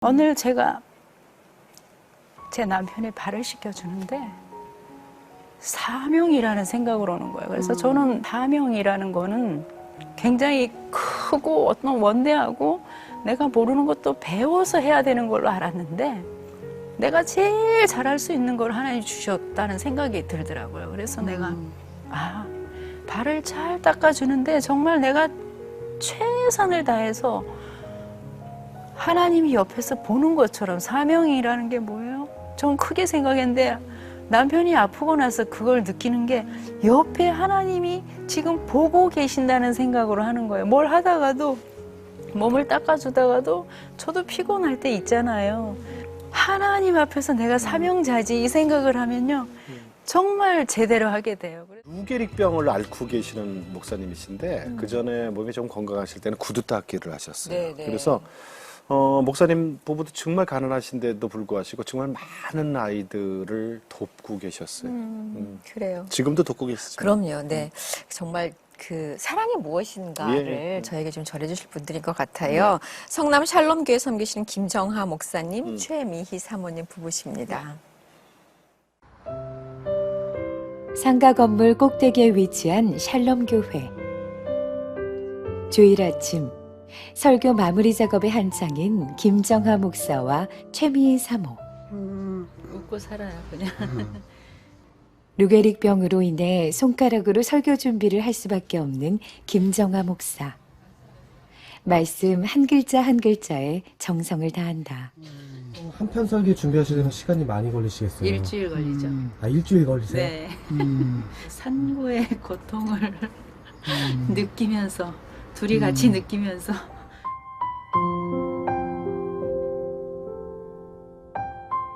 오늘 제가 제 남편이 발을 씻겨주는데 사명이라는 생각으로 오는 거예요. 그래서 저는 사명이라는 거는 굉장히 크고 어떤 원대하고 내가 모르는 것도 배워서 해야 되는 걸로 알았는데 내가 제일 잘할 수 있는 걸 하나님 주셨다는 생각이 들더라고요. 그래서 내가 발을 잘 닦아주는데 정말 내가 최선을 다해서 하나님이 옆에서 보는 것처럼 사명이라는 게 뭐예요? 전 크게 생각했는데 남편이 아프고 나서 그걸 느끼는 게 옆에 하나님이 지금 보고 계신다는 생각으로 하는 거예요. 뭘 하다가도 몸을 닦아주다가도 저도 피곤할 때 있잖아요. 하나님 앞에서 내가 사명자지 이 생각을 하면요. 정말 제대로 하게 돼요. 루게릭병을 앓고 계시는 목사님이신데 그 전에 몸이 좀 건강하실 때는 구두 닦기를 하셨어요. 네네. 그래서 목사님 부부도 정말 가난하신데도 불구하고 정말 많은 아이들을 돕고 계셨어요. 그래요. 지금도 돕고 계시죠? 그럼요. 네. 정말 그 사랑이 무엇인가를 예. 저에게 좀 전해주실 분들인 것 같아요. 성남 샬롬교회 섬기시는 김정하 목사님, 최미희 사모님 부부십니다. 상가 건물 꼭대기에 위치한 샬롬교회. 주일 아침 설교 마무리 작업의 한창인 김정하 목사와 최미희 사모. 웃고 살아요 그냥. 루게릭병으로 인해 손가락으로 설교 준비를 할 수밖에 없는 김정하 목사. 말씀 한 글자 한 글자에 정성을 다한다. 한편 설교 준비하시려면 시간이 많이 걸리시겠어요? 일주일 걸리죠. 일주일 걸리세요? 네. 산고의 고통을 느끼면서 둘이 같이 느끼면서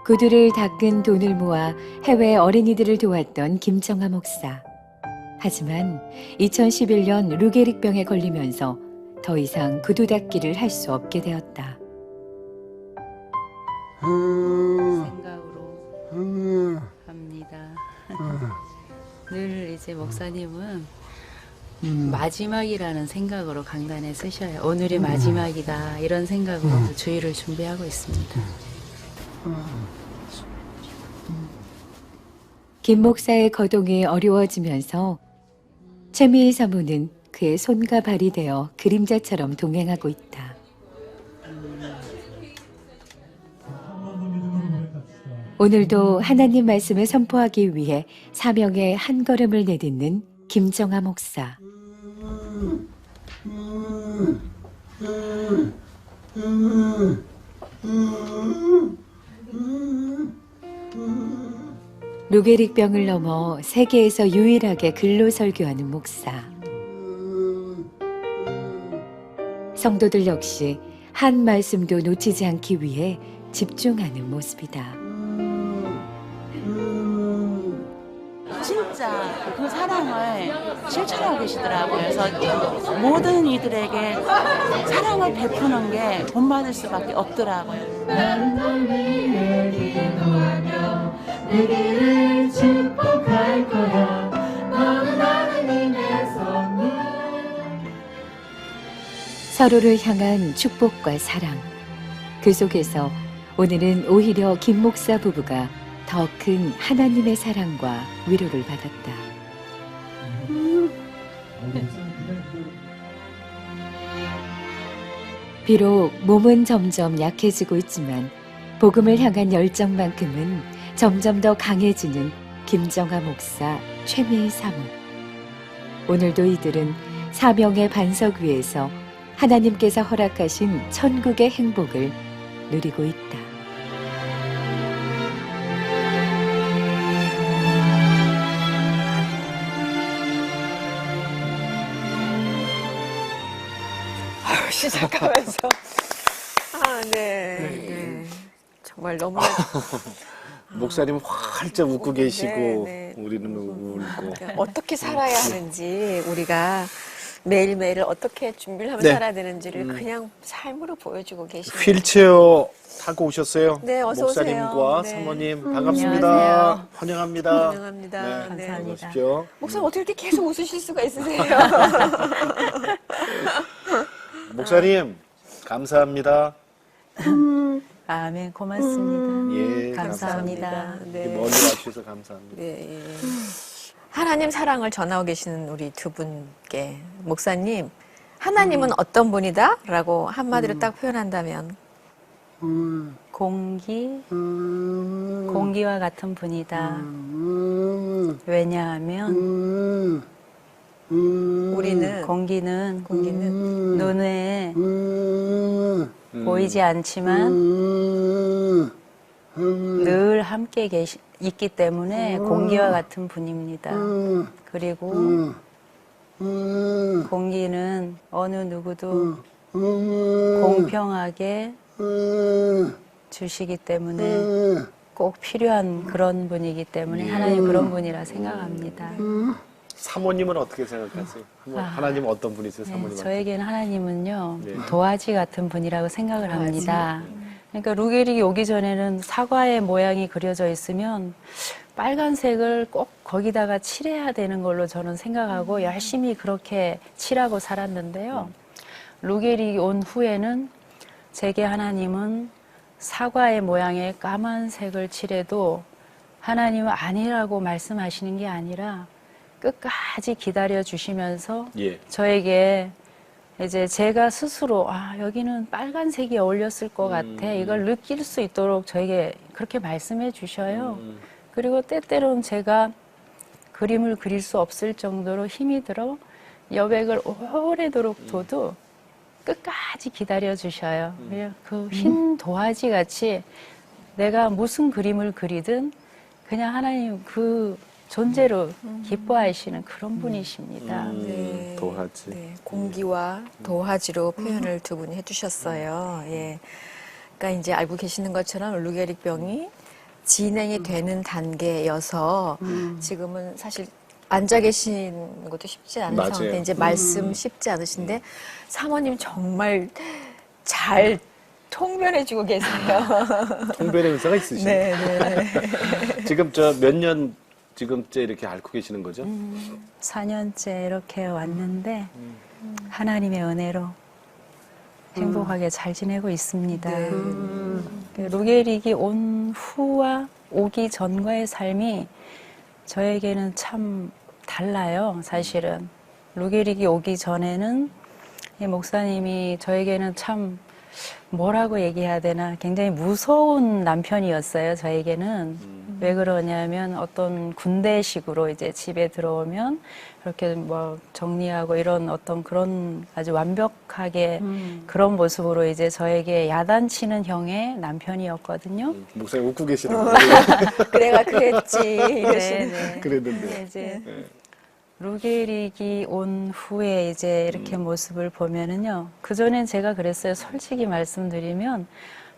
구두를 닦은 돈을 모아 해외 어린이들을 도왔던 김정하 목사. 하지만 2011년 루게릭병에 걸리면서 더 이상 구두 닦기를 할 수 없게 되었다. 생각으로 합니다. 늘 이제 목사님은 마지막이라는 생각으로 강단에 쓰셔요. 오늘이 마지막이다 이런 생각으로 주일을 준비하고 있습니다. 김 목사의 거동이 어려워지면서 최미희 사모는 그의 손과 발이 되어 그림자처럼 동행하고 있다. 오늘도 하나님 말씀을 선포하기 위해 사명의 한 걸음을 내딛는 김정하 목사. 루게릭병을 넘어 세계에서 유일하게 글로 설교하는 목사. 성도들 역시 한 말씀도 놓치지 않기 위해 집중하는 모습이다. 진짜 그 사랑을 실천하고 계시더라고요. 그래서 모든 이들에게 사랑을 베푸는 게 본받을 수밖에 없더라고요. 내 길을 축복할 거야. 너는 하느님의 선물. 서로를 향한 축복과 사랑. 그 속에서 오늘은 오히려 김 목사 부부가 더 큰 하나님의 사랑과 위로를 받았다. 비록 몸은 점점 약해지고 있지만 복음을 향한 열정만큼은 점점 더 강해지는 김정하 목사, 최미희 사모. 오늘도 이들은 사명의 반석 위에서 하나님께서 허락하신 천국의 행복을 누리고 있다. 시작하면서 네. 정말 너무 목사님은 활짝 웃고 계시고 네. 우리는 울고. 어떻게 살아야 하는지 우리가 매일매일을 어떻게 준비를 하면서 네. 살아야 되는지를 그냥 삶으로 보여주고 계시네요. 휠체어 타고 오셨어요? 네, 어서 목사님과 오세요. 네. 사모님 반갑습니다. 안녕하세요. 환영합니다. 환영합니다. 네, 감사합니다. 어서 오십시오. 목사님 어떻게 이렇게 계속 웃으실 수가 있으세요? 목사님 감사합니다. 아멘. 고맙습니다. 예, 감사합니다. 네. 멀리 와주셔서 감사합니다. 네. 하나님 사랑을 전하고 계시는 우리 두 분께 목사님, 하나님은 어떤 분이다? 라고 한마디로 딱 표현한다면 공기와 같은 분이다. 왜냐하면 우리는 공기는 공기는 눈에 보이지 않지만 늘 함께 있기 때문에 공기와 같은 분입니다. 그리고 공기는 어느 누구도 공평하게 주시기 때문에 꼭 필요한 그런 분이기 때문에 하나님 그런 분이라 생각합니다. 사모님은 어떻게 생각하세요? 하나님은 어떤 분이세요, 네, 사모님한테? 저에게는 하나님은요, 네. 도화지 같은 분이라고 생각을 합니다. 그러니까 루게릭이 오기 전에는 사과의 모양이 그려져 있으면 빨간색을 꼭 거기다가 칠해야 되는 걸로 저는 생각하고 열심히 그렇게 칠하고 살았는데요. 루게릭이 온 후에는 제게 하나님은 사과의 모양의 까만색을 칠해도 하나님은 아니라고 말씀하시는 게 아니라 끝까지 기다려 주시면서 예. 저에게 이제 제가 스스로 여기는 빨간색이 어울렸을 것 같아 이걸 느낄 수 있도록 저에게 그렇게 말씀해 주셔요. 그리고 때때로는 제가 그림을 그릴 수 없을 정도로 힘이 들어 여백을 오래도록 둬도 끝까지 기다려 주셔요. 그 흰 도화지 같이 내가 무슨 그림을 그리든 그냥 하나님 그 존재로 기뻐하시는 그런 분이십니다. 네. 도화지. 네, 공기와 도화지로 표현을 두 분이 해주셨어요. 예. 그러니까 이제 알고 계시는 것처럼 루게릭 병이 진행이 되는 단계여서 지금은 사실 앉아 계신 것도 쉽지 않은 맞아요. 상태, 이제 말씀 쉽지 않으신데 사모님 정말 잘 통변해주고 계세요. 통변의 은사가 있으시죠? 네, 네. 지금 저 몇 년 지금째 이렇게 앓고 계시는 거죠? 4년째 이렇게 왔는데 하나님의 은혜로 행복하게 잘 지내고 있습니다. 네. 루게릭이 온 후와 오기 전과의 삶이 저에게는 참 달라요, 사실은. 루게릭이 오기 전에는 이 목사님이 저에게는 참 뭐라고 얘기해야 되나 굉장히 무서운 남편이었어요, 저에게는. 왜 그러냐면 어떤 군대식으로 이제 집에 들어오면 이렇게 뭐 정리하고 이런 어떤 그런 아주 완벽하게 그런 모습으로 이제 저에게 야단치는 형의 남편이었거든요. 목사님 웃고 계시는 거예요. 그래가 그랬지. 이러시는. 네. 그랬는데. 이제 루게릭이 온 후에 이제 이렇게 모습을 보면은요. 그전엔 제가 그랬어요. 솔직히 말씀드리면,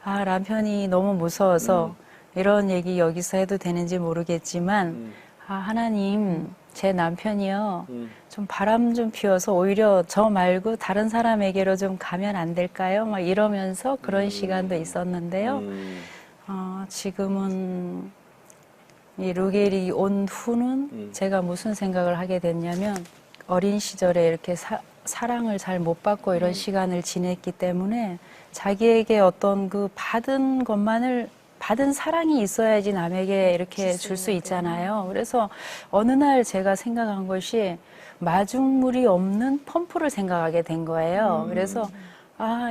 남편이 너무 무서워서 이런 얘기 여기서 해도 되는지 모르겠지만, 하나님, 제 남편이요. 좀 바람 좀 피워서 오히려 저 말고 다른 사람에게로 좀 가면 안 될까요? 막 이러면서 그런 시간도 있었는데요. 지금은 이 루게릭이 온 후는 제가 무슨 생각을 하게 됐냐면 어린 시절에 이렇게 사랑을 잘 못 받고 이런 시간을 지냈기 때문에 자기에게 어떤 그 받은 것만을 받은 사랑이 있어야지 남에게 이렇게 줄 수 있잖아요. 그래서 어느 날 제가 생각한 것이 마중물이 없는 펌프를 생각하게 된 거예요. 그래서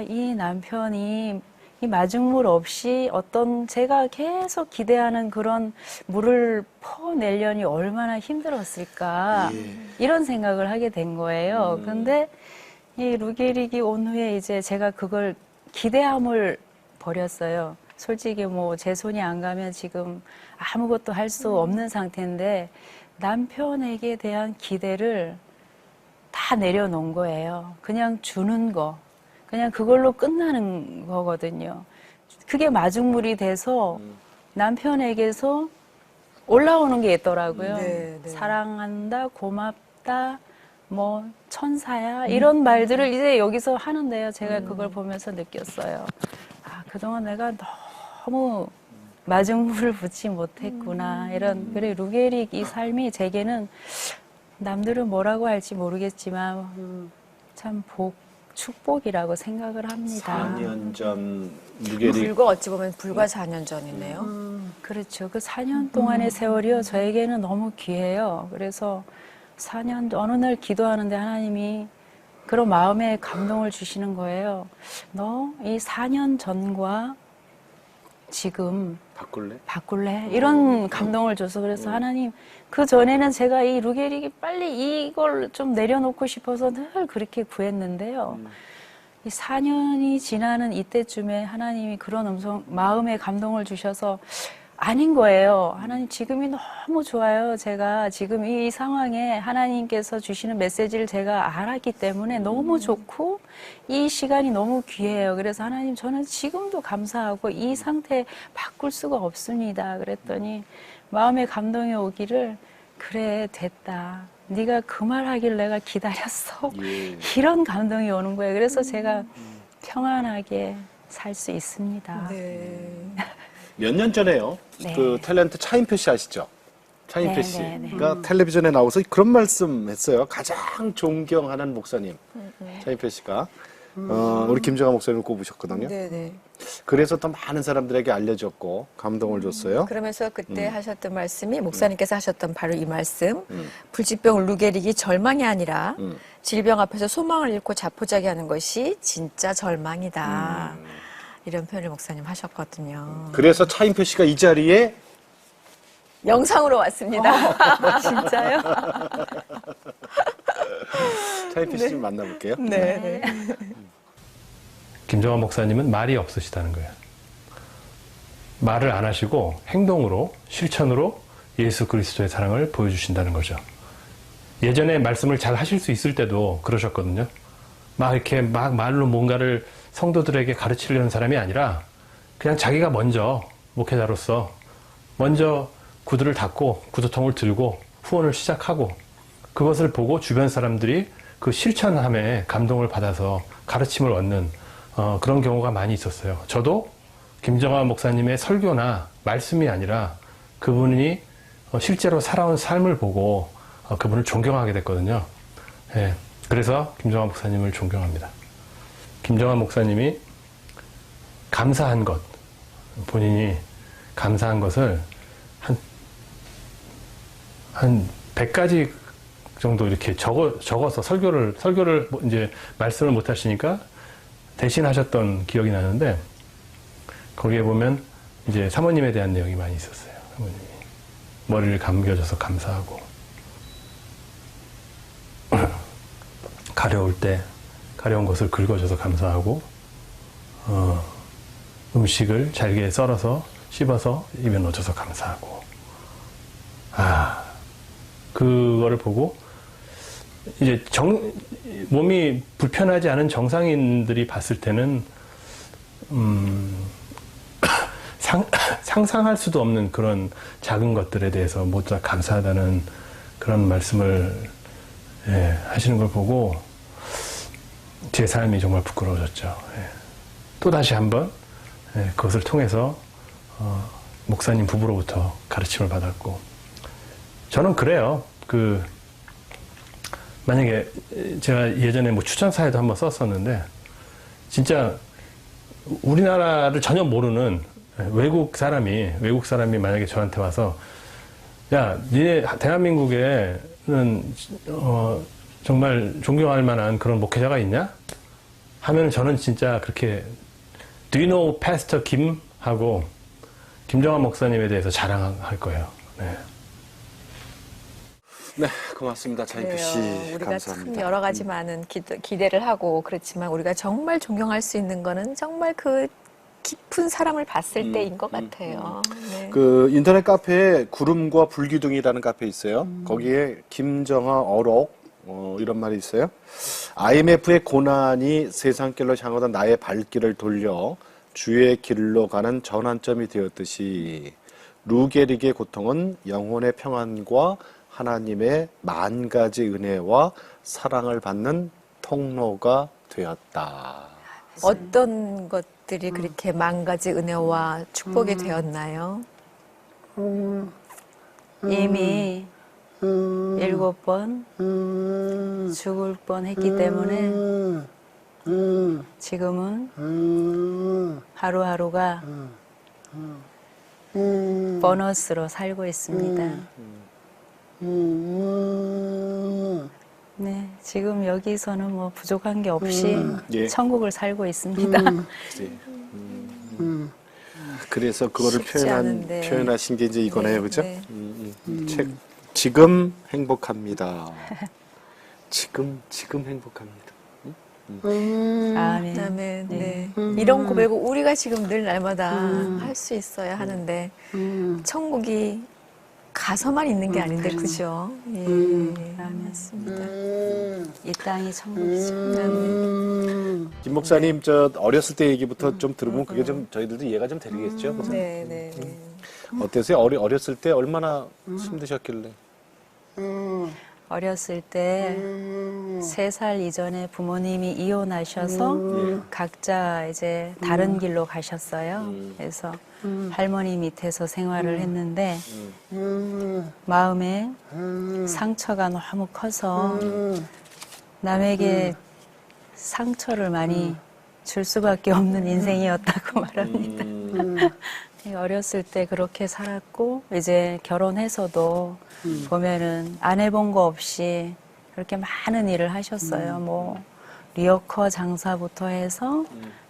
이 남편이 이 마중물 없이 어떤 제가 계속 기대하는 그런 물을 퍼내려니 얼마나 힘들었을까 이런 생각을 하게 된 거예요. 근데 이 루게릭이 온 후에 이제 제가 그걸 기대함을 버렸어요. 솔직히 뭐 제 손이 안 가면 지금 아무것도 할 수 없는 상태인데 남편에게 대한 기대를 다 내려놓은 거예요. 그냥 주는 거. 그냥 그걸로 끝나는 거거든요. 그게 마중물이 돼서 남편에게서 올라오는 게 있더라고요. 네, 네. 사랑한다, 고맙다, 뭐 천사야 이런 말들을 이제 여기서 하는데요. 제가 그걸 보면서 느꼈어요. 그동안 내가 너무 마중물을 붓지 못했구나. 그래 루게릭 이 삶이 제게는 남들은 뭐라고 할지 모르겠지만 참 축복이라고 생각을 합니다. 4년 전 루게릭 어찌 보면 불과 4년 전이네요. 그렇죠. 그 4년 동안의 세월이요. 저에게는 너무 귀해요. 그래서 4년, 어느 날 기도하는데 하나님이 그런 마음에 감동을 주시는 거예요. 너 이 4년 전과 지금 바꿀래? 이런 감동을 줘서 그래서 하나님, 그 전에는 제가 이 루게릭이 빨리 이걸 좀 내려놓고 싶어서 늘 그렇게 구했는데요. 이 4년이 지나는 이때쯤에 하나님이 그런 마음에 감동을 주셔서 아닌 거예요. 하나님 지금이 너무 좋아요. 제가 지금 이 상황에 하나님께서 주시는 메시지를 제가 알았기 때문에 너무 좋고 이 시간이 너무 귀해요. 그래서 하나님 저는 지금도 감사하고 이 상태 바꿀 수가 없습니다. 그랬더니 마음에 감동이 오기를 그래 됐다. 네가 그 말 하길 내가 기다렸어. 예. 이런 감동이 오는 거예요. 그래서 제가 평안하게 살 수 있습니다. 네. 몇 년 전에요. 네. 그 탤런트 차인표 씨 아시죠? 차인표 네, 씨. 네, 네. 그러니까 텔레비전에 나와서 그런 말씀 했어요. 가장 존경하는 목사님. 차인표 씨가. 우리 김정아 목사님을 꼽으셨거든요. 네네. 그래서 더 많은 사람들에게 알려졌고 감동을 줬어요. 그러면서 그때 하셨던 말씀이 목사님께서 하셨던 바로 이 말씀. 불치병 루게릭이 절망이 아니라 질병 앞에서 소망을 잃고 자포자기하는 것이 진짜 절망이다. 이런 표현을 목사님 하셨거든요. 그래서 차인표 씨가 이 자리에 영상으로 왔습니다. 진짜요? 차인표 씨 좀 만나볼게요. 네. 김정환 목사님은 말이 없으시다는 거예요. 말을 안 하시고 행동으로, 실천으로 예수 그리스도의 사랑을 보여주신다는 거죠. 예전에 말씀을 잘 하실 수 있을 때도 그러셨거든요. 막 말로 뭔가를 성도들에게 가르치려는 사람이 아니라 그냥 자기가 먼저 목회자로서 먼저 구두를 닫고 구두통을 들고 후원을 시작하고 그것을 보고 주변 사람들이 그 실천함에 감동을 받아서 가르침을 얻는 그런 경우가 많이 있었어요. 저도 김정환 목사님의 설교나 말씀이 아니라 그분이 실제로 살아온 삶을 보고 그분을 존경하게 됐거든요. 예, 그래서 김정환 목사님을 존경합니다. 김정환 목사님이 감사한 것, 본인이 감사한 것을 한 100가지 정도 이렇게 적어서 설교를 이제 말씀을 못 하시니까 대신 하셨던 기억이 나는데 거기에 보면 이제 사모님에 대한 내용이 많이 있었어요. 사모님이 머리를 감겨줘서 감사하고 가려울 때 가려운 것을 긁어줘서 감사하고 음식을 잘게 썰어서 씹어서 입에 넣어줘서 감사하고 그거를 보고 이제 몸이 불편하지 않은 정상인들이 봤을 때는 상상할 수도 없는 그런 작은 것들에 대해서 모두 다 감사하다는 그런 말씀을 하시는 걸 보고 제 삶이 정말 부끄러워졌죠. 또 다시 한번 그것을 통해서 목사님 부부로부터 가르침을 받았고 저는 그래요. 만약에 제가 예전에 뭐 추천사에도 한번 썼었는데 진짜 우리나라를 전혀 모르는 외국 사람이 만약에 저한테 와서 야, 니네 대한민국에는 정말 존경할 만한 그런 목회자가 있냐? 하면 저는 진짜 그렇게 Do you know Pastor Kim? 하고 김정환 목사님에 대해서 자랑할 거예요. 네. 네, 고맙습니다. 차인표 씨. 우리가 감사합니다. 참 여러 가지 많은 기대를 하고 그렇지만 우리가 정말 존경할 수 있는 거는 정말 그 깊은 사람을 봤을 때인 것 같아요. 네. 그 인터넷 카페에 구름과 불기둥이라는 카페 있어요. 거기에 김정아 어록 이런 말이 있어요. IMF의 고난이 세상길로 향하던 나의 발길을 돌려 주의 길로 가는 전환점이 되었듯이 루게릭의 고통은 영혼의 평안과 하나님의 만 가지 은혜와 사랑을 받는 통로가 되었다. 어떤 것들이 그렇게 만 가지 은혜와 축복이 되었나요? 이미 7번 죽을 뻔했기 때문에 지금은 하루하루가 보너스로 살고 있습니다. 네, 지금 여기서는 뭐 부족한 게 없이 예. 천국을 살고 있습니다. 그치. 그래서 그거를 쉽지 않은데. 표현하신 게 이제 이거네요, 그죠? 네. 지금 행복합니다. 지금 행복합니다. 아멘. 아멘. 네. 이런 고백을 우리가 지금 늘 날마다 할 수 있어야 하는데 천국이 가서만 있는 게 아닌데 그죠? 예. 맞습니다. 이 땅이 천국이죠. 김 목사님 저 어렸을 때 얘기부터 좀 들으면 그게 좀 저희들도 이해가 좀 되겠죠, 그죠? 네, 네, 네. 어땠어요? 어렸을 때 얼마나 힘드셨길래? 어렸을 때 3살 이전에 부모님이 이혼하셔서 각자 이제 다른 길로 가셨어요. 그래서 할머니 밑에서 생활을 했는데 마음에 상처가 너무 커서 남에게 상처를 많이 줄 수밖에 없는 인생이었다고 말합니다. 어렸을 때 그렇게 살았고 이제 결혼해서도 보면은 안 해본 거 없이 그렇게 많은 일을 하셨어요. 뭐 리어커 장사부터 해서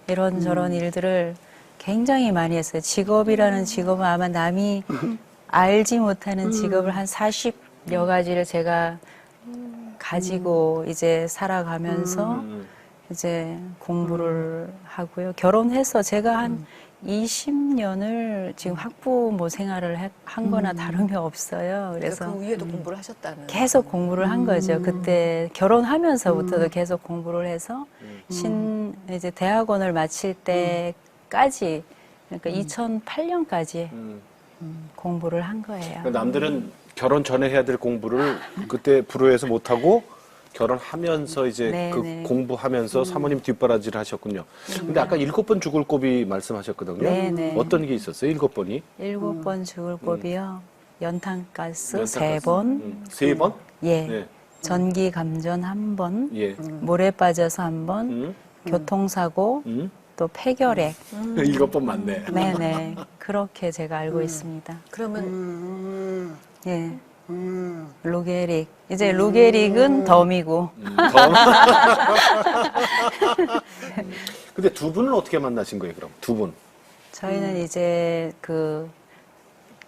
이런저런 일들을 굉장히 많이 했어요. 직업이라는 직업은 아마 남이 알지 못하는 직업을 한 40여 가지를 제가 가지고 이제 살아가면서 이제 공부를 하고요. 결혼해서 제가 한 20년을 지금 학부모 생활을 한 거나 다름이 없어요. 그래서 그 위에도 공부를 하셨다는. 계속 공부를 한 거죠. 그때 결혼하면서부터도 계속 공부를 해서 이제 대학원을 마칠 때까지 그러니까 2008년까지 공부를 한 거예요. 그러니까 남들은 결혼 전에 해야 될 공부를 그때 불후해서 못하고 결혼하면서 이제 네, 그 네. 공부하면서 사모님 뒷바라지를 하셨군요. 근데 아까 7번 죽을 고비 말씀하셨거든요. 네, 네. 어떤 게 있었어요? 7번이? 7번 죽을 고비요. 연탄가스 연탄가스. 3번. 3번? 예. 네. 전기 감전 1번. 예. 물에 빠져서 1번. 교통사고. 또 폐결핵. 7번 맞네. 네네. 그렇게 제가 알고 있습니다. 그러면 예. 루게릭. 이제 루게릭은 덤이고. 근데 두 분은 어떻게 만나신 거예요, 그럼? 두 분? 저희는 이제 그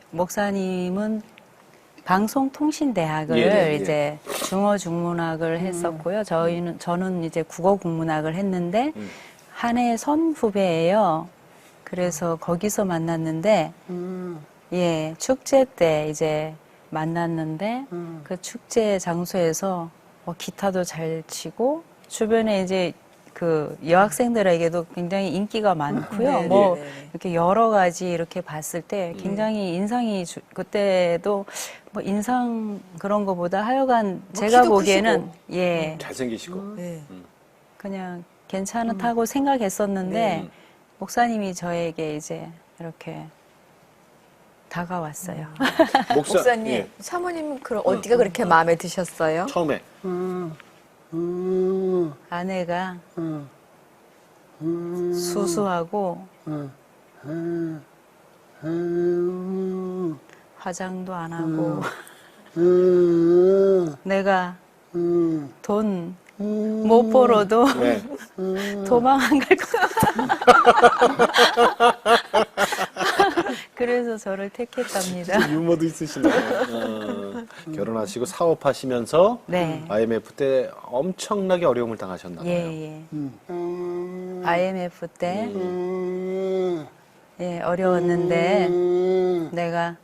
목사님은 방송통신대학을 예, 예. 이제 중어중문학을 했었고요. 저는 이제 국어국문학을 했는데 한 해 선후배예요. 그래서 거기서 만났는데 예, 축제 때 이제 만났는데 그 축제 장소에서 기타도 잘 치고 주변에 이제 그 여학생들에게도 굉장히 인기가 많고요. 네, 뭐 네, 네. 이렇게 여러 가지 이렇게 봤을 때 굉장히 인상이 그때도 뭐 인상 그런 거보다 하여간 제가 키도 보기에는 크시고. 예, 잘생기시고. 네. 그냥 괜찮다고 생각했었는데 네. 목사님이 저에게 이제 이렇게 다가왔어요. 목사님, 예. 사모님 그럼 어디가 그렇게 마음에 드셨어요? 처음에. 아내가 수수하고 화장도 안 하고 내가 돈 못 벌어도 네. 도망 안 갈 것 같다. 그래서 저를 택했답니다. 유머도 있으시네요. 결혼하시고 사업하시면서 네. IMF 때 엄청나게 어려움을 당하셨나 봐요. 예, 예. IMF 때 예, 어려웠는데 내가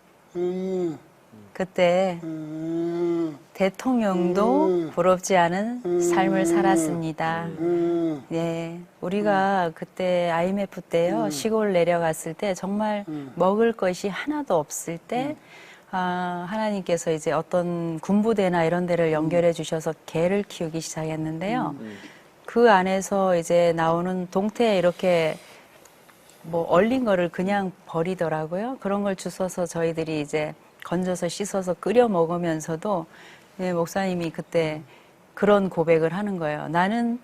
그때 대통령도 부럽지 않은 삶을 살았습니다. 예, 우리가 그때 IMF 때요, 시골 내려갔을 때 정말 먹을 것이 하나도 없을 때 하나님께서 이제 어떤 군부대나 이런 데를 연결해 주셔서 개를 키우기 시작했는데요. 그 안에서 이제 나오는 동태에 이렇게 뭐 얼린 거를 그냥 버리더라고요. 그런 걸 주워서 저희들이 이제 건져서 씻어서 끓여 먹으면서도 예, 목사님이 그때 그런 고백을 하는 거예요. 나는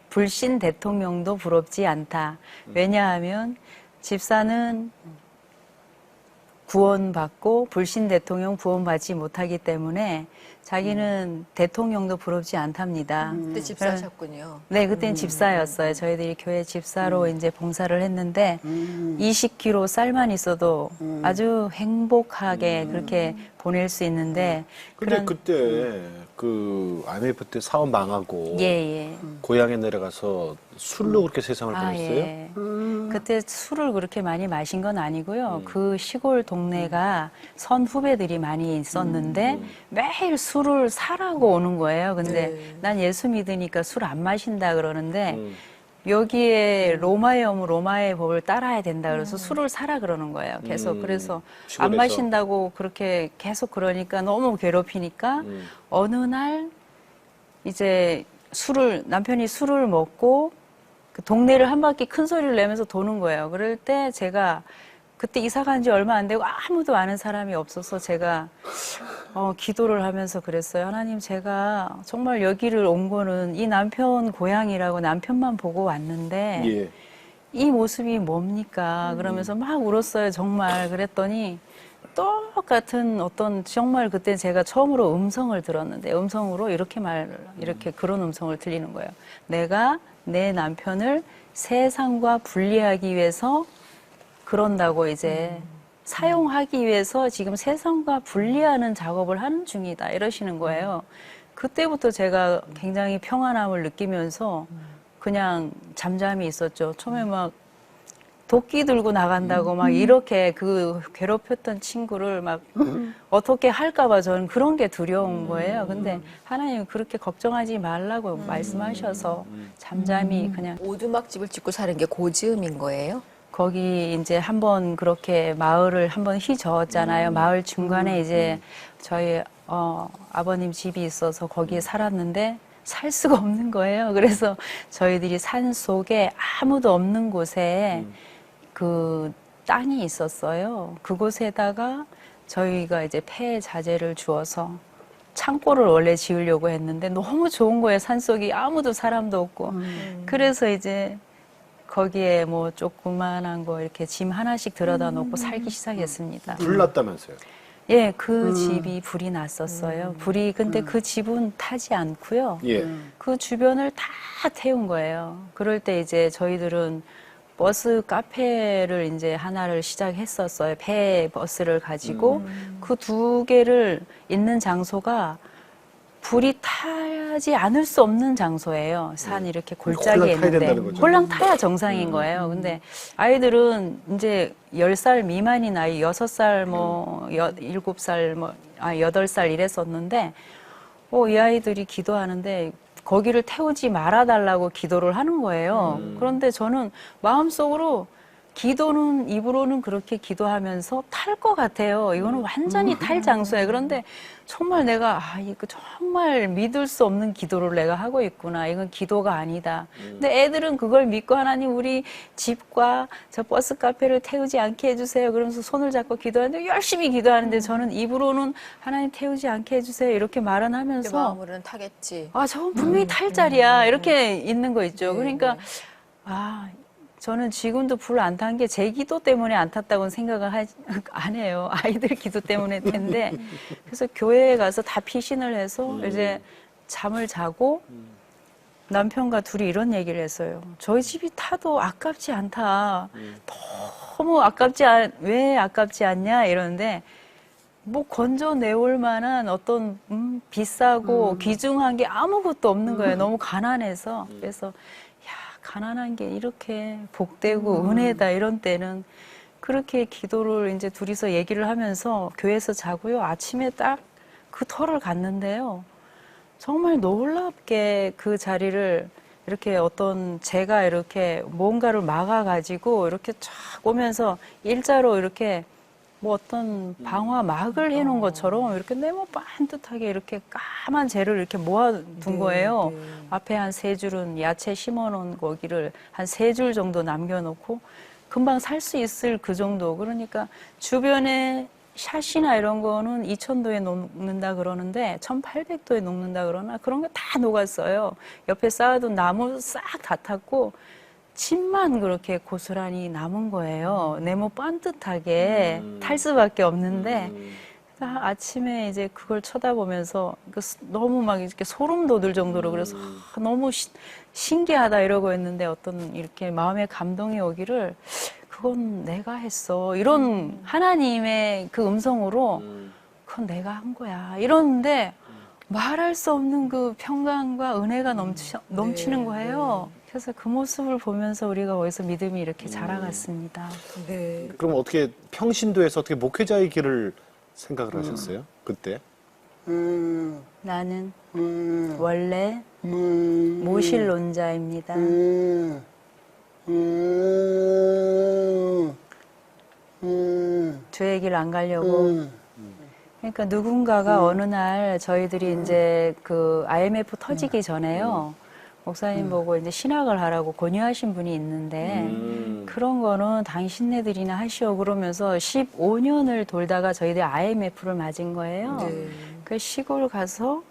불신 대통령도 부럽지 않다. 왜냐하면 집사는 구원받고 불신 대통령 구원받지 못하기 때문에 자기는 대통령도 부럽지 않답니다. 그때 집사셨군요. 네, 그때는 집사였어요. 저희들이 교회 집사로 이제 봉사를 했는데 20kg 쌀만 있어도 아주 행복하게 그렇게 보낼 수 있는데 근데 그때 그 IMF 때 사업 망하고 예. 고향에 내려가서 술로 그렇게 세상을 보냈어요? 예. 그때 술을 그렇게 많이 마신 건 아니고요. 그 시골 동네가 선 후배들이 많이 있었는데 매일 술을 사라고 오는 거예요. 근데 난 예수 믿으니까 술 안 마신다 그러는데 여기에 로마의 영, 로마의 법을 따라야 된다 그래서 술을 사라 그러는 거예요. 계속. 그래서 안 시골에서. 마신다고 그렇게 계속 그러니까 너무 괴롭히니까 어느 날 이제 남편이 술을 먹고 그 동네를 한 바퀴 큰 소리를 내면서 도는 거예요. 그럴 때 제가 그때 이사 간 지 얼마 안 되고 아무도 아는 사람이 없어서 제가 기도를 하면서 그랬어요. 하나님, 제가 정말 여기를 온 거는 이 남편 고향이라고 남편만 보고 왔는데 예. 이 모습이 뭡니까? 그러면서 막 울었어요. 정말. 그랬더니 똑같은 정말 그때 제가 처음으로 음성을 들었는데 음성으로 이렇게 그런 음성을 들리는 거예요. 내가 내 남편을 세상과 분리하기 위해서 그런다고 이제 사용하기 위해서 지금 세상과 분리하는 작업을 하는 중이다 이러시는 거예요. 그때부터 제가 굉장히 평안함을 느끼면서 그냥 잠잠히 있었죠. 처음에 막 도끼 들고 나간다고 막 이렇게 그 괴롭혔던 친구를 막 어떻게 할까봐 저는 그런 게 두려운 거예요. 근데 하나님 그렇게 걱정하지 말라고 말씀하셔서 잠잠히 그냥 오두막집을 짓고 사는 게 고즈음인 거예요? 거기 이제 한번 그렇게 마을을 한번 휘저었잖아요. 마을 중간에 이제 저희 아버님 집이 있어서 거기에 살았는데 살 수가 없는 거예요. 그래서 저희들이 산 속에 아무도 없는 곳에 그 땅이 있었어요. 그곳에다가 저희가 이제 폐자재를 주어서 창고를 원래 지으려고 했는데 너무 좋은 거예요. 산속이 아무도 사람도 없고. 그래서 이제 거기에 뭐 조그만한 거 이렇게 짐 하나씩 들여다 놓고 살기 시작했습니다. 불 났다면서요? 예, 그 집이 불이 났었어요. 근데 그 집은 타지 않고요. 예. 그 주변을 다 태운 거예요. 그럴 때 이제 저희들은 버스 카페를 이제 하나를 시작했었어요. 폐 버스를 가지고 그 2개를 있는 장소가 불이 타지 않을 수 없는 장소예요. 산 이렇게 골짜기에 홀랑 타야 된다는 있는데 거죠. 홀랑 타야 정상인 거예요. 근데 아이들은 이제 10살 미만인 아이, 6살 뭐 7살 뭐 8살 이랬었는데 이 아이들이 기도하는데 거기를 태우지 말아달라고 기도를 하는 거예요. 그런데 저는 마음속으로 기도는 입으로는 그렇게 기도하면서 탈 것 같아요. 이거는 완전히 탈 장소예요. 그런데 정말 내가 이거 정말 믿을 수 없는 기도를 내가 하고 있구나. 이건 기도가 아니다. 근데 애들은 그걸 믿고 하나님 우리 집과 저 버스 카페를 태우지 않게 해주세요. 그러면서 손을 잡고 기도하는데 열심히 기도하는데 저는 입으로는 하나님 태우지 않게 해주세요. 이렇게 말은 내 하면서 마음으로는 타겠지. 저건 분명히 탈 자리야. 이렇게 있는 거 있죠. 그러니까 저는 지금도 불 안 탄 게 제 기도 때문에 안 탔다고는 생각을 안 해요. 아이들 기도 때문에 텐데. 그래서 교회에 가서 다 피신을 해서 이제 잠을 자고 남편과 둘이 이런 얘기를 했어요. 저희 집이 타도 아깝지 않다. 너무 왜 아깝지 않냐 이러는데 뭐 건져내올 만한 어떤 비싸고 귀중한 게 아무것도 없는 거예요. 너무 가난해서. 그래서 가난한 게 이렇게 복되고 은혜다 이런 때는 그렇게 기도를 이제 둘이서 얘기를 하면서 교회에서 자고요. 아침에 딱 그 터를 갔는데요. 정말 놀랍게 그 자리를 이렇게 제가 이렇게 뭔가를 막아가지고 이렇게 쫙 오면서 일자로 이렇게 뭐 어떤 방화막을 해놓은 것처럼 이렇게 네모 반듯하게 이렇게 까만 재를 이렇게 모아둔 거예요. 앞에 한 3줄은 야채 심어놓은 거기를 한 3줄 정도 남겨놓고 금방 살 수 있을 그 정도. 그러니까 주변에 샷이나 이런 거는 2000도에 녹는다 그러는데 1800도에 녹는다 그러나 그런 게 다 녹았어요. 옆에 쌓아둔 나무 싹 다 탔고 침만 그렇게 고스란히 남은 거예요. 네모 반듯하게 탈 수밖에 없는데 아침에 이제 그걸 쳐다보면서 너무 막 이렇게 소름 돋을 정도로 그래서 너무 신기하다 이러고 있는데 어떤 이렇게 마음에 감동이 오기를 그건 내가 했어. 이런 하나님의 그 음성으로 그건 내가 한 거야. 이러는데 말할 수 없는 그 평강과 은혜가 넘치는 거예요. 그래서 그 모습을 보면서 우리가 거기서 믿음이 이렇게 자라갔습니다. 네. 그럼 어떻게 평신도에서 어떻게 목회자의 길을 생각을 하셨어요? 그때? 나는 원래 모실론자입니다. 주의 길 안 가려고. 그러니까 누군가가 어느 날 저희들이 이제 그 IMF 터지기 전에요. 목사님 보고 이제 신학을 하라고 권유하신 분이 있는데 그런 거는 당신네들이나 하시오 그러면서 15년을 돌다가 저희들 IMF를 맞은 거예요. 그 시골 가서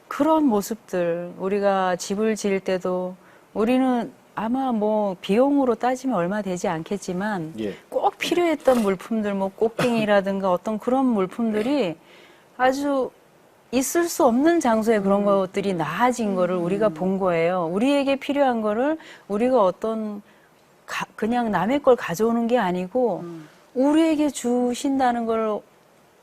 그런 모습들 우리가 집을 지을 때도 우리는 아마 뭐 비용으로 따지면 얼마 되지 않겠지만 예. 꼭 필요했던 물품들 뭐 꽃갱이라든가 어떤 그런 물품들이 아주 있을 수 없는 장소에 그런 것들이 나아진 거를 우리가 본 거예요. 우리에게 필요한 거를 우리가 어떤 그냥 남의 걸 가져오는 게 아니고 우리에게 주신다는 걸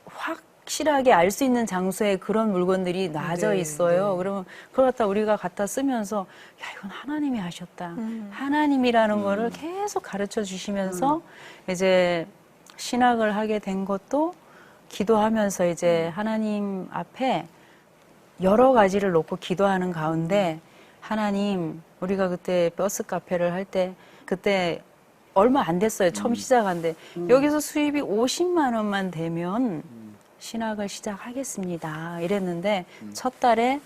확실하게 알 수 있는 장소에 그런 물건들이 놔져 있어요. 그러면 그걸 갖다 우리가 갖다 쓰면서 야 이건 하나님이 하셨다. 하나님이라는 거를 계속 가르쳐 주시면서 이제 신학을 하게 된 것도 기도하면서 이제 하나님 앞에 여러 가지를 놓고 기도하는 가운데 하나님 우리가 그때 버스 카페를 할 때 그때 얼마 안 됐어요. 처음 시작한데 여기서 수입이 50만 원만 되면 신학을 시작하겠습니다. 이랬는데 첫 달에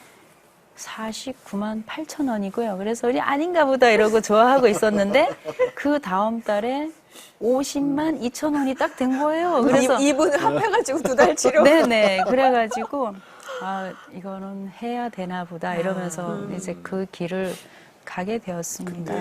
49만 8천 원이고요. 그래서 우리 아닌가 보다 이러고 좋아하고 있었는데 그 다음 달에 50만 2천 원이 딱 된 거예요. 그래서 이분을 합해가지고 2달 치료. 네네. 그래가지고 아 이거는 해야 되나 보다 이러면서 이제 그 길을 가게 되었습니다.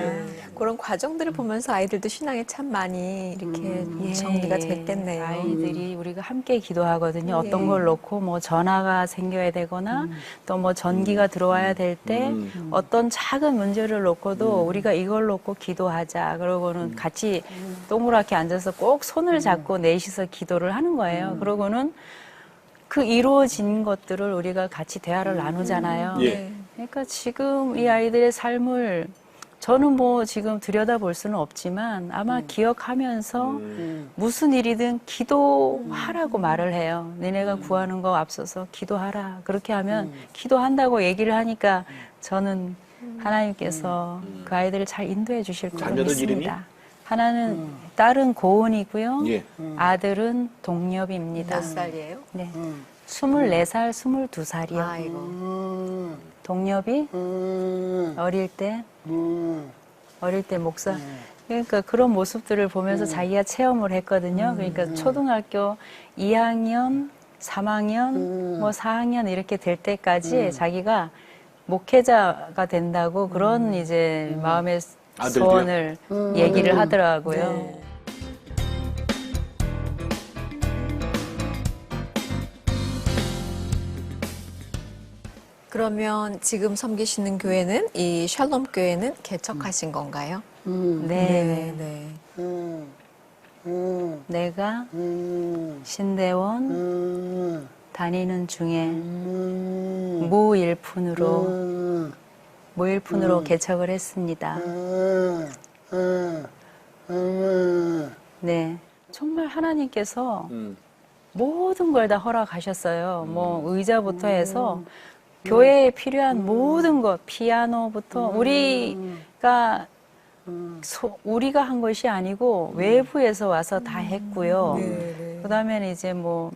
그런 과정들을 보면서 아이들도 신앙에 참 많이 이렇게 정리가 됐겠네요. 아이들이 우리가 함께 기도하거든요. 어떤 걸 놓고 뭐 전화가 생겨야 되거나 또 뭐 전기가 들어와야 될 때 어떤 작은 문제를 놓고도 우리가 이걸 놓고 기도하자. 그러고는 같이 동그랗게 앉아서 꼭 손을 잡고 넷이서 기도를 하는 거예요. 그러고는 그 이루어진 것들을 우리가 같이 대화를 나누잖아요. 예. 그러니까 지금 이 아이들의 삶을 저는 뭐 지금 들여다볼 수는 없지만 아마 기억하면서 무슨 일이든 기도하라고 말을 해요. 너네가 구하는 거 앞서서 기도하라. 그렇게 하면 기도한다고 얘기를 하니까 저는 하나님께서 그 아이들을 잘 인도해 주실 거라고 자녀들 이름이? 믿습니다. 하나는 딸은 고은이고요. 예. 아들은 동엽입니다. 몇 살이에요? 네. 24살, 22살이요. 아이고. 동엽이 어릴 때 목사. 그러니까 그런 모습들을 보면서 자기가 체험을 했거든요. 그러니까 초등학교 2학년, 3학년, 뭐 4학년 이렇게 될 때까지 자기가 목회자가 된다고 그런 이제 마음의 아들도요? 소원을 얘기를 하더라고요. 그러면 지금 섬기시는 교회는 이 샬롬 교회는 개척하신 건가요? 네. 네. 내가 신대원 다니는 중에 무일푼으로 개척을 했습니다. 네. 정말 하나님께서 모든 걸 다 허락하셨어요. 뭐 의자부터 해서 교회에 필요한 모든 것, 피아노부터 우리가 우리가 한 것이 아니고 외부에서 와서 다 했고요. 그다음에는 이제 뭐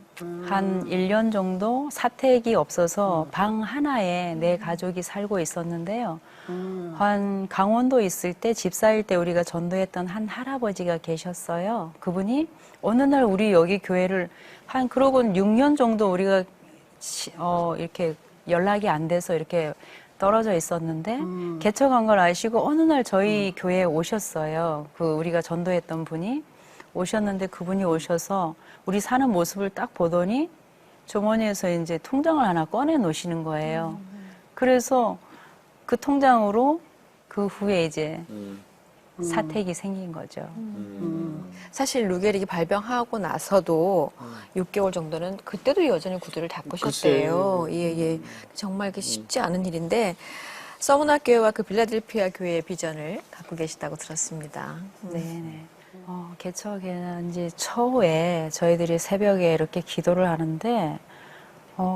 한 1년 정도 사택이 없어서 방 하나에 내 가족이 살고 있었는데요. 한 강원도 있을 때 집사일 때 우리가 전도했던 한 할아버지가 계셨어요. 그분이 어느 날 우리 여기 교회를 그러고 6년 정도 우리가 이렇게 연락이 안 돼서 이렇게 떨어져 있었는데 개척한 걸 아시고 어느 날 저희 교회에 오셨어요. 우리가 전도했던 분이 오셨는데 그분이 오셔서 우리 사는 모습을 딱 보더니 주머니에서 이제 통장을 하나 꺼내 놓으시는 거예요. 그래서 그 통장으로 그 후에 이제 사택이 생긴 거죠. 사실 루게릭이 발병하고 나서도 6개월 정도는 그때도 여전히 구두를 닦으셨대요. 예. 정말 그 쉽지 않은 일인데 서문학 교회와 그 빌라델피아 교회의 비전을 갖고 계시다고 들었습니다. 네. 개척에는 이제 처우에 저희들이 새벽에 이렇게 기도를 하는데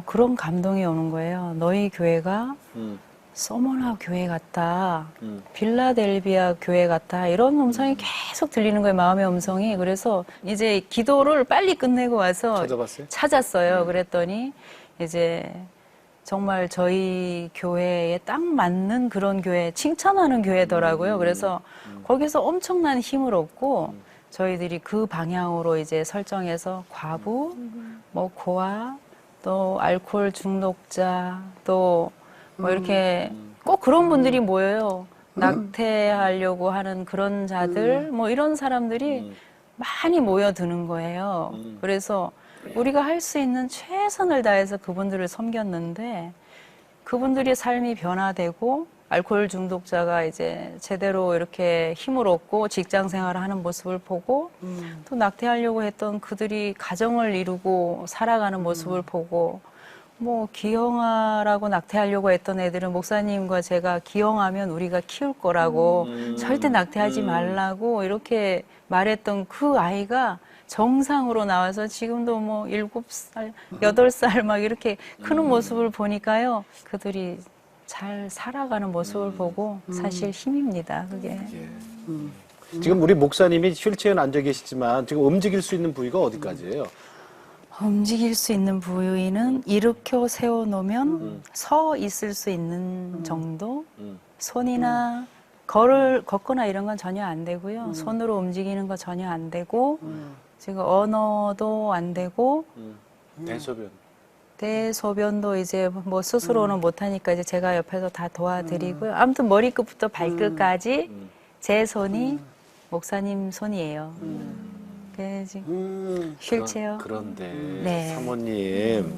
그런 감동이 오는 거예요. 너희 교회가 서머나 교회 같다, 빌라델비아 교회 같다 이런 음성이 계속 들리는 거예요. 마음의 음성이. 그래서 이제 기도를 빨리 끝내고 와서 찾았어요. 그랬더니 이제 정말 저희 교회에 딱 맞는 그런 교회, 칭찬하는 교회더라고요. 그래서 거기서 엄청난 힘을 얻고 저희들이 그 방향으로 이제 설정해서 과부, 뭐 고아, 또 알코올 중독자, 또 뭐 이렇게 꼭 그런 분들이 모여요. 낙태하려고 하는 그런 자들, 뭐 이런 사람들이 많이 모여드는 거예요. 그래서 우리가 할 수 있는 최선을 다해서 그분들을 섬겼는데 그분들의 삶이 변화되고 알코올 중독자가 이제 제대로 이렇게 힘을 얻고 직장 생활을 하는 모습을 보고 또 낙태하려고 했던 그들이 가정을 이루고 살아가는 모습을 보고 뭐 기형아라고 낙태하려고 했던 애들은 목사님과 제가 기형하면 우리가 키울 거라고 절대 낙태하지 말라고 이렇게 말했던 그 아이가 정상으로 나와서 지금도 뭐 7살, 8살 막 이렇게 크는 모습을 보니까요. 그들이 잘 살아가는 모습을 보고 사실 힘입니다. 그게. 지금 우리 목사님이 휠체어에 앉아 계시지만 지금 움직일 수 있는 부위가 어디까지예요? 움직일 수 있는 부위는 일으켜 세워놓으면 서 있을 수 있는 정도. 손이나 걷거나 이런 건 전혀 안 되고요. 손으로 움직이는 거 전혀 안 되고 지금 언어도 안 되고 대소변도 이제 뭐 스스로는 못하니까 이제 제가 옆에서 다 도와드리고요. 아무튼 머리끝부터 발끝까지 제 손이 목사님 손이에요. 지금 휠체어. 그런데 네. 사모님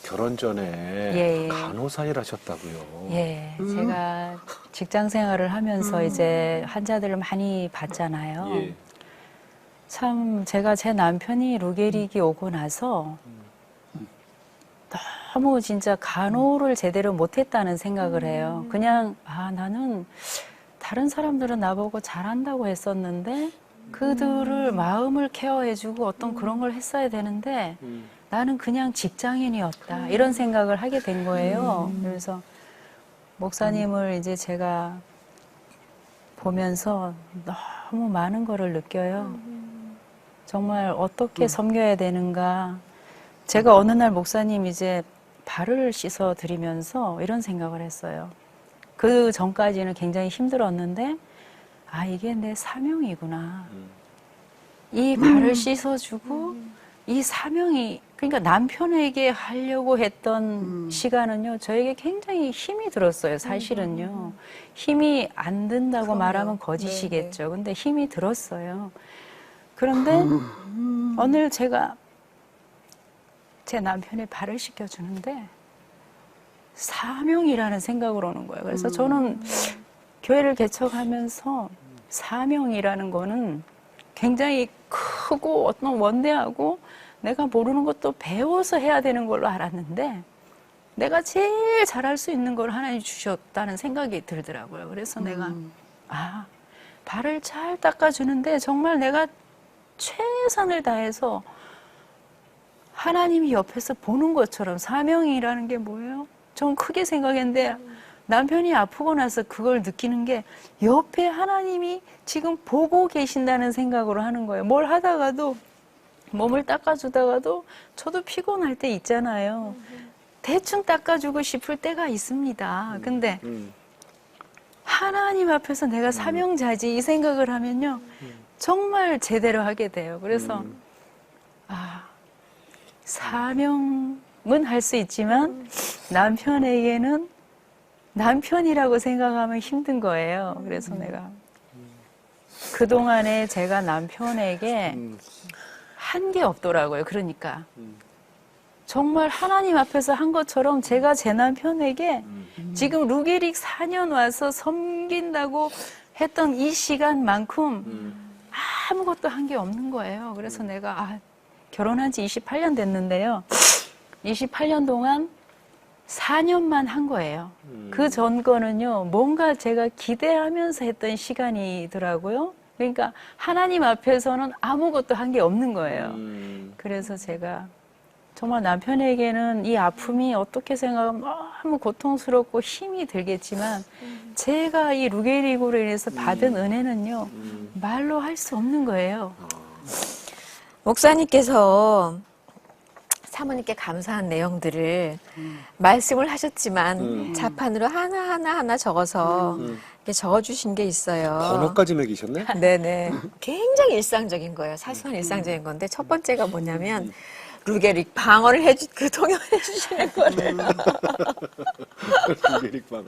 결혼 전에 간호사 일하셨다고요. 예, 제가 직장 생활을 하면서 이제 환자들을 많이 봤잖아요. 참 제가 제 남편이 루게릭이 오고 나서 너무 진짜 간호를 제대로 못했다는 생각을 해요. 그냥 나는 다른 사람들은 나보고 잘한다고 했었는데 그들을 마음을 케어해주고 어떤 그런 걸 했어야 되는데 나는 그냥 직장인이었다 이런 생각을 하게 된 거예요. 그래서 목사님을 이제 제가 보면서 너무 많은 거를 느껴요. 정말 어떻게 섬겨야 되는가. 제가 어느 날 목사님 이제 발을 씻어 드리면서 이런 생각을 했어요. 그 전까지는 굉장히 힘들었는데 이게 내 사명이구나. 이 발을 씻어주고 이 사명이 그러니까 남편에게 하려고 했던 시간은요 저에게 굉장히 힘이 들었어요. 사실은요 힘이 안 든다고 말하면 거짓이겠죠. 근데 힘이 들었어요. 그런데 어느 날 제가 제 남편의 발을 씻겨주는데 사명이라는 생각으로 오는 거예요. 그래서 저는 교회를 개척하면서 사명이라는 거는 굉장히 크고 어떤 원대하고 내가 모르는 것도 배워서 해야 되는 걸로 알았는데 내가 제일 잘할 수 있는 걸 하나님 주셨다는 생각이 들더라고요. 그래서 내가 발을 잘 닦아주는데 정말 내가 최선을 다해서 하나님이 옆에서 보는 것처럼 사명이라는 게 뭐예요? 전 크게 생각했는데 남편이 아프고 나서 그걸 느끼는 게 옆에 하나님이 지금 보고 계신다는 생각으로 하는 거예요. 뭘 하다가도 몸을 닦아주다가도 저도 피곤할 때 있잖아요. 대충 닦아주고 싶을 때가 있습니다. 근데 하나님 앞에서 내가 사명자지 이 생각을 하면요. 정말 제대로 하게 돼요. 그래서 사명은 할 수 있지만 남편에게는 남편이라고 생각하면 힘든 거예요. 그래서 내가 그동안에 제가 남편에게 한 게 없더라고요. 그러니까 정말 하나님 앞에서 한 것처럼 제가 제 남편에게 지금 루게릭 4년 와서 섬긴다고 했던 이 시간만큼 아무것도 한 게 없는 거예요. 그래서 내가 결혼한 지 28년 됐는데요. 28년 동안 4년만 한 거예요. 그 전 거는요, 뭔가 제가 기대하면서 했던 시간이더라고요. 그러니까 하나님 앞에서는 아무것도 한 게 없는 거예요. 그래서 제가 정말 남편에게는 이 아픔이 어떻게 생각하면 너무 고통스럽고 힘이 들겠지만 제가 이 루게릭으로 인해서 받은 은혜는요, 말로 할 수 없는 거예요. 목사님께서 사모님께 감사한 내용들을 말씀을 하셨지만 자판으로 하나 적어서 이렇게 적어주신 게 있어요. 번호까지 매기셨네? 네네. 굉장히 일상적인 거예요. 사소한 일상적인 건데 첫 번째가 뭐냐면 루게릭 방어를 동요해 주시는 거예요. 루게릭 방어.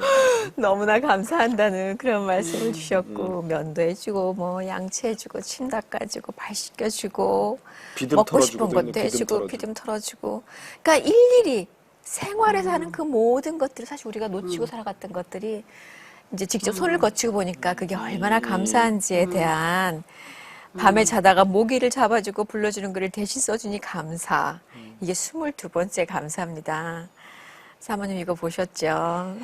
너무나 감사한다는 그런 말씀을 주셨고 면도 해주고 뭐 양치해주고 침 닦아주고 발 씻겨주고 비듬 먹고 싶은 털어주고도 것도 있네, 해주고 비듬 털어주고 그러니까 일일이 생활에서 하는 그 모든 것들을 사실 우리가 놓치고 살아갔던 것들이 이제 직접 손을 거치고 보니까 그게 얼마나 감사한지에 대한 밤에 자다가 모기를 잡아주고 불러주는 글을 대신 써주니 감사. 이게 22번째 감사입니다. 사모님 이거 보셨죠?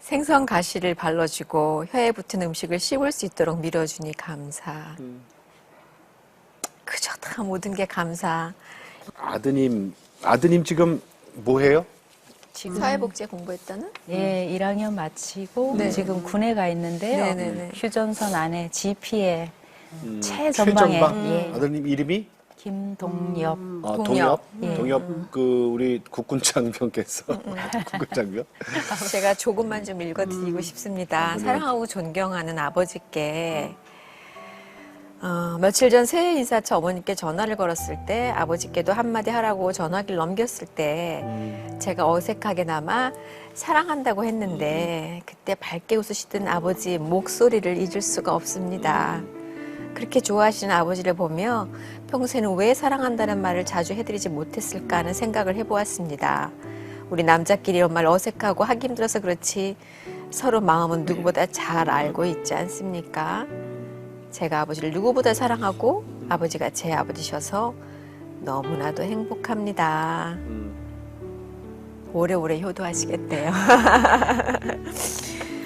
생선 가시를 발라주고 혀에 붙은 음식을 씹을 수 있도록 밀어주니 감사. 그저 다 모든 게 감사. 아드님 지금 뭐 해요? 지금 사회복지에 공부했다는? 예, 1학년 마치고 네. 지금 군에 가 있는데요. 네네네. 휴전선 안에 GP에 최전방에 최전방? 예, 아드님 이름이? 김동엽. 동엽? 예. 동엽 우리 국군장병께서 국군장병? 제가 조금만 좀 읽어드리고 싶습니다. 사랑하고 존경하는 아버지께 며칠 전 새해 인사차 어머니께 전화를 걸었을 때 아버지께도 한마디 하라고 전화기를 넘겼을 때 제가 어색하게나마 사랑한다고 했는데 그때 밝게 웃으시던 아버지 목소리를 잊을 수가 없습니다. 그렇게 좋아하시는 아버지를 보며 평소에는 왜 사랑한다는 말을 자주 해드리지 못했을까 하는 생각을 해보았습니다. 우리 남자끼리 이런 말 어색하고 하기 힘들어서 그렇지 서로 마음은 누구보다 잘 알고 있지 않습니까? 제가 아버지를 누구보다 사랑하고 아버지가 제 아버지셔서 너무나도 행복합니다. 오래오래 효도하시겠대요.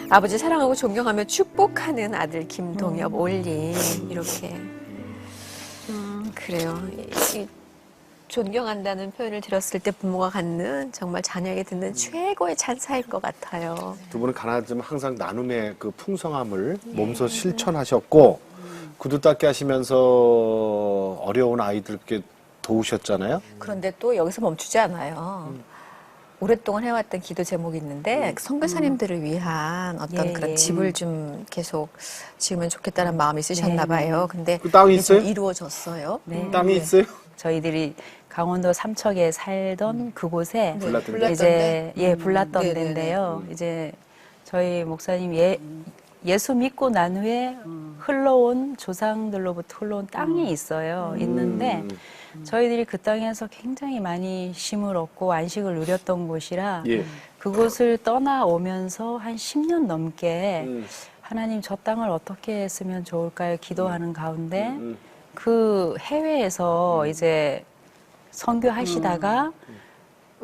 아버지 사랑하고 존경하며 축복하는 아들 김동엽 올림 이렇게 그래요. 이 존경한다는 표현을 들었을 때 부모가 갖는 정말 자녀에게 듣는 최고의 찬사일 것 같아요. 두 분은 가나지만 항상 나눔의 그 풍성함을 몸소 실천하셨고 구두 닦기 하시면서 어려운 아이들께 도우셨잖아요. 그런데 또 여기서 멈추지 않아요. 오랫동안 해왔던 기도 제목이 있는데 선교사님들을 위한 어떤 예, 그런 예. 집을 좀 계속 지으면 좋겠다는 마음이 있으셨나 봐요. 근데 그 땅이 이게 좀 있어요? 이루어졌어요. 네. 땅이 있어요? 저희들이 강원도 삼척에 살던 그곳에 불났던 데? 이제 불났던 네네네. 데인데요. 이제 저희 목사님 예수 믿고 난 후에 흘러온 조상들로부터 흘러온 땅이 있어요. 있는데 저희들이 그 땅에서 굉장히 많이 쉼을 얻고 안식을 누렸던 곳이라 예. 그곳을 떠나오면서 한 10년 넘게 하나님 저 땅을 어떻게 했으면 좋을까요? 기도하는 가운데 그 해외에서 이제 선교하시다가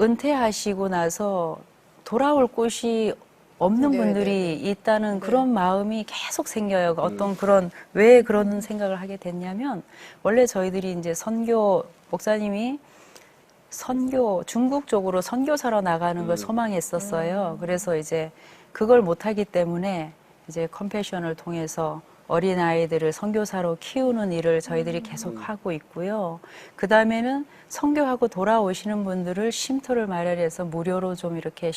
은퇴하시고 나서 돌아올 곳이 없는 분들이 있다는 그런 마음이 계속 생겨요. 어떤 그런, 왜 그런 생각을 하게 됐냐면, 원래 저희들이 이제 목사님이 중국 쪽으로 선교사로 나가는 걸 소망했었어요. 그래서 이제 그걸 못하기 때문에 이제 컴패션을 통해서 어린아이들을 선교사로 키우는 일을 저희들이 계속 하고 있고요. 그 다음에는 선교하고 돌아오시는 분들을 쉼터를 마련해서 무료로 좀 이렇게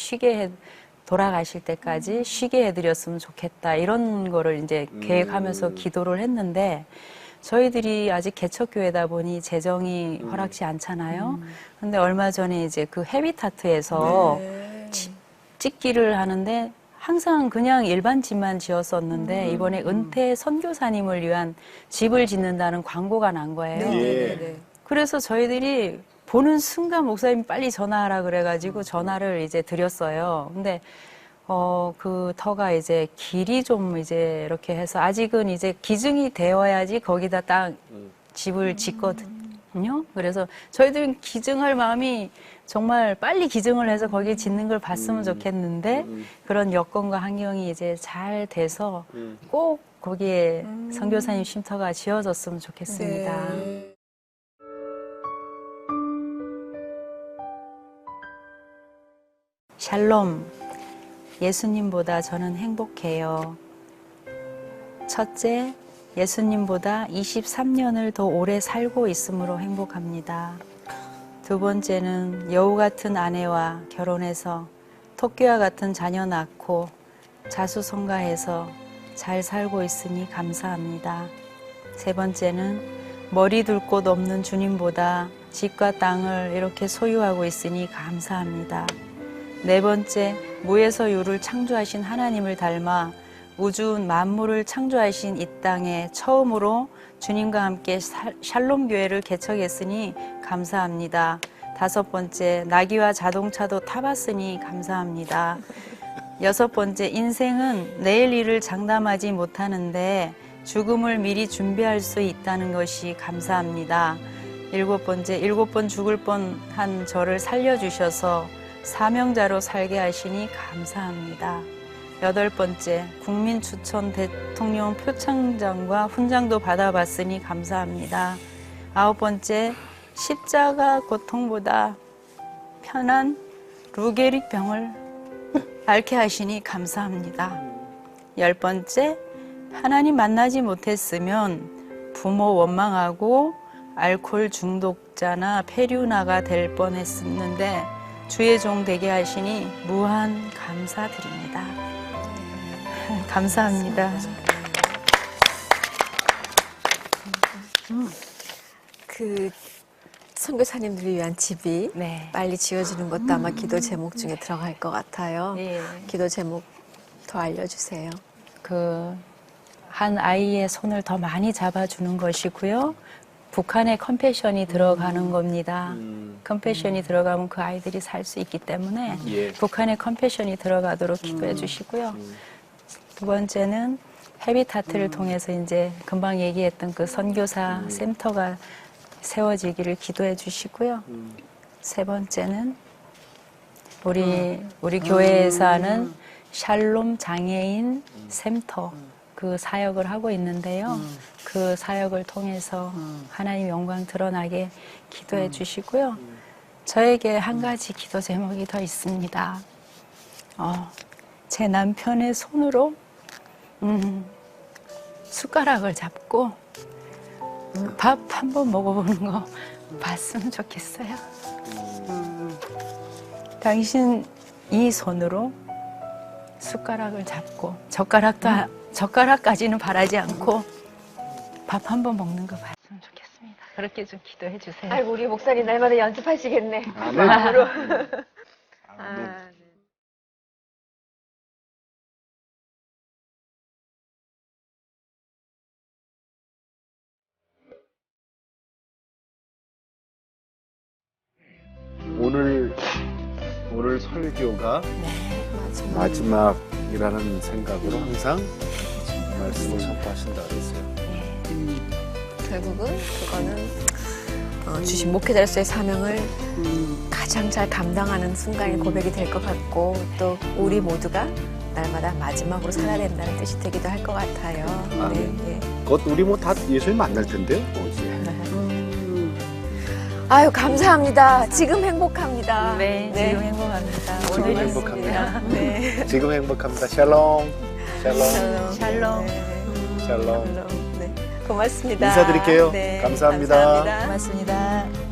돌아가실 때까지 쉬게 해드렸으면 좋겠다. 이런 거를 이제 계획하면서 기도를 했는데, 저희들이 아직 개척교회다 보니 재정이 허락지 않잖아요. 근데 얼마 전에 이제 그 헤비타트에서 찍기를 하는데 항상 그냥 일반 집만 지었었는데 이번에 은퇴 선교사님을 위한 집을 짓는다는 광고가 난 거예요. 예. 그래서 저희들이 보는 순간 목사님 빨리 전화하라 그래가지고 전화를 이제 드렸어요. 근데 그 터가 이제 길이 좀 이제 이렇게 해서 아직은 이제 기증이 되어야지 거기다 딱 집을 짓거든요. 그래서 저희들은 기증할 마음이 정말 빨리 기증을 해서 거기에 짓는 걸 봤으면 좋겠는데 그런 여건과 환경이 이제 잘 돼서 꼭 거기에 선교사님 쉼터가 지어졌으면 좋겠습니다. 네. 샬롬, 예수님보다 저는 행복해요. 첫째, 예수님보다 23년을 더 오래 살고 있으므로 행복합니다. 두 번째는 여우 같은 아내와 결혼해서 토끼와 같은 자녀 낳고 자수성가해서 잘 살고 있으니 감사합니다. 세 번째는 머리 둘 곳 없는 주님보다 집과 땅을 이렇게 소유하고 있으니 감사합니다. 네 번째, 무에서 유를 창조하신 하나님을 닮아 우주 만물을 창조하신 이 땅에 처음으로 주님과 함께 샬롬 교회를 개척했으니 감사합니다. 다섯 번째, 나귀와 자동차도 타봤으니 감사합니다. 여섯 번째, 인생은 내일 일을 장담하지 못하는데 죽음을 미리 준비할 수 있다는 것이 감사합니다. 일곱 번째, 7번 죽을 뻔한 저를 살려주셔서 사명자로 살게 하시니 감사합니다. 여덟 번째, 국민 추천 대통령 표창장과 훈장도 받아봤으니 감사합니다. 아홉 번째, 십자가 고통보다 편한 루게릭 병을 앓게 하시니 감사합니다. 열 번째, 하나님 만나지 못했으면 부모 원망하고 알코올 중독자나 폐류나가 될 뻔했었는데 주의 종 되게 하시니 무한 감사드립니다. 감사합니다. 그 선교사님들을 위한 집이 네. 빨리 지어지는 것도 아마 기도 제목 중에 들어갈 것 같아요. 예. 기도 제목 더 알려주세요. 한 아이의 손을 더 많이 잡아주는 것이고요. 북한에 컴패션이 들어가는 겁니다. 컴패션이 들어가면 그 아이들이 살 수 있기 때문에 예. 북한에 컴패션이 들어가도록 기도해 주시고요. 두 번째는 헤비타트를 통해서 이제 금방 얘기했던 그 선교사 센터가 세워지기를 기도해 주시고요. 세 번째는 우리 교회에서 하는 샬롬 장애인 센터 그 사역을 하고 있는데요. 그 사역을 통해서 하나님 영광 드러나게 기도해 주시고요. 저에게 한 가지 기도 제목이 더 있습니다. 제 남편의 손으로 숟가락을 잡고 밥 한 번 먹어보는 거 봤으면 좋겠어요. 당신 이 손으로 숟가락을 잡고 젓가락까지는 바라지 않고 밥 한 번 먹는 거 봤으면 좋겠습니다. 그렇게 좀 기도해 주세요. 아이고 우리 목사님 날마다 연습하시겠네. 아멘. 마음으로. 아멘. 오늘 설교가 마지막이라는 생각으로 항상 말씀을 선포하신다 그랬어요. 결국은 그거는 주신 목회자로서의 사명을 가장 잘 감당하는 순간의 고백이 될 것 같고 또 우리 모두가 날마다 마지막으로 살아야 된다는 뜻이 되기도 할 것 같아요. 아멘. 네, 예. 그것 우리 뭐 다 예수님 만날 텐데요. 아유 감사합니다. 지금 행복합니다. 네, 지금 행복합니다. 지금 오늘 행복합니다. 네. 지금 행복합니다. 샬롬. 샬롬. 샬롬. 네. 샬롬. 네, 고맙습니다. 인사드릴게요. 네, 감사합니다. 감사합니다. 고맙습니다.